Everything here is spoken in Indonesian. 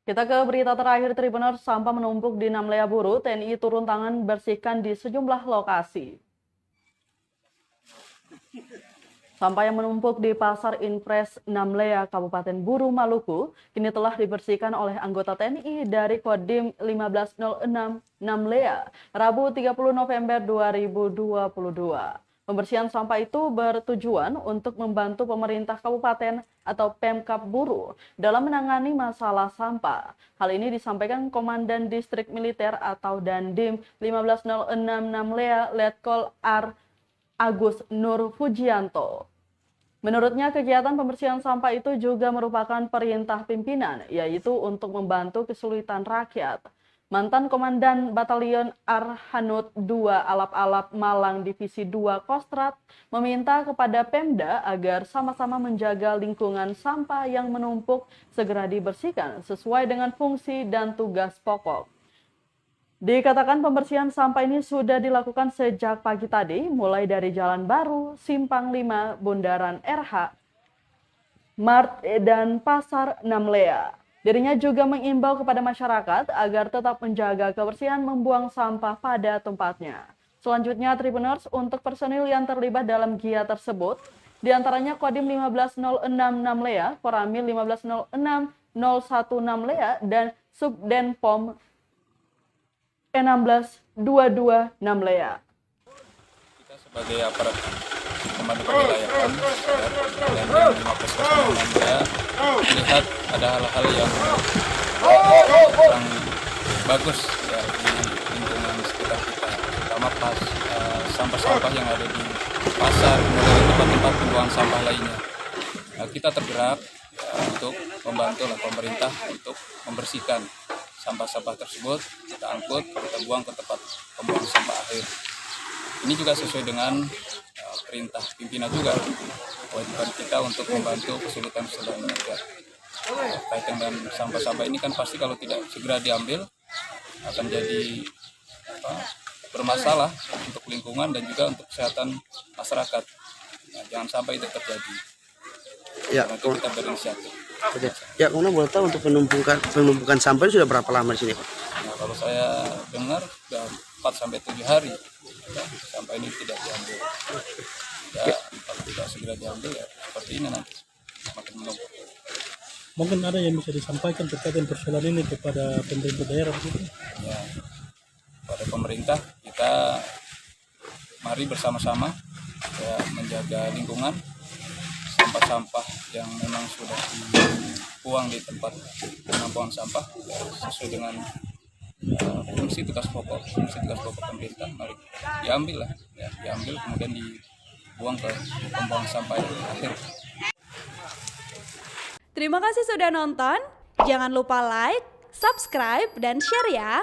Kita ke berita terakhir, Tribuners. Sampah menumpuk di Namlea Buru, TNI turun tangan bersihkan di sejumlah lokasi. Sampah yang menumpuk di Pasar Impres Namlea, Kabupaten Buru, Maluku, kini telah dibersihkan oleh anggota TNI dari Kodim 1506 Namlea, Rabu 30 November 2022. Pembersihan sampah itu bertujuan untuk membantu pemerintah kabupaten atau Pemkab Buru dalam menangani masalah sampah. Hal ini disampaikan Komandan Distrik Militer atau Dandim 1506 Namlea, Letkol R. Agus Nur Fujianto. Menurutnya, kegiatan pembersihan sampah itu juga merupakan perintah pimpinan, yaitu untuk membantu kesulitan rakyat. Mantan Komandan Batalion Arhanud 2 Alap-Alap Malang Divisi 2 Kostrat meminta kepada Pemda agar sama-sama menjaga lingkungan sampah yang menumpuk segera dibersihkan sesuai dengan fungsi dan tugas pokok. Dikatakan pembersihan sampah ini sudah dilakukan sejak pagi tadi, mulai dari Jalan Baru, Simpang 5, Bundaran RH, Mart, dan Pasar Namlea. Dirinya juga mengimbau kepada masyarakat agar tetap menjaga kebersihan membuang sampah pada tempatnya. Selanjutnya, Tribuners, untuk personil yang terlibat dalam giat tersebut, diantaranya Kodim 1506 Namlea, Koramil 1506 01 Namlea, dan Subdenpom 1622 Namlea. Kita sebagai aparat pemadam kewilayahan dan 1506 Namlea melihat ada hal-hal yang kurang bagus ya, di lingkungan sekitar kita, terutama pas sampah-sampah yang ada di pasar, kemudian tempat-tempat pembuangan sampah lainnya. Nah, kita tergerak ya, untuk membantu pemerintah untuk membersihkan sampah-sampah tersebut, kita angkut, kita buang ke tempat pembuangan sampah akhir. Ini juga sesuai dengan perintah pimpinan juga, kewajiban kita untuk membantu kesulitan-kesulitan mereka. Kaitan dengan sampah-sampah ini kan pasti kalau tidak segera diambil akan jadi bermasalah untuk lingkungan dan juga untuk kesehatan masyarakat. Nah, jangan sampai itu terjadi. Ya, karena itu kita berinisiatif. Ya, kemudian boleh tahu untuk penumpukan sampah ini sudah berapa lama di sini, Pak? Nah, kalau saya dengar sudah 4-7 hari ya, sampah ini tidak diambil. Ya, kalau tidak segera diambil ya seperti ini nanti makin menumpuk. Mungkin ada yang bisa disampaikan terkait dengan persoalan ini kepada pemerintah daerah begitu? Ya, pada pemerintah kita mari bersama-sama ya, menjaga lingkungan. Sampah-sampah yang memang sudah dibuang di tempat penampungan sampah ya, sesuai dengan fungsi tugas pokok pemerintah, mari diambil lah ya, diambil kemudian dibuang ke pembuangan sampah yang akhir. Terima kasih sudah nonton. Jangan lupa like, subscribe, dan share ya.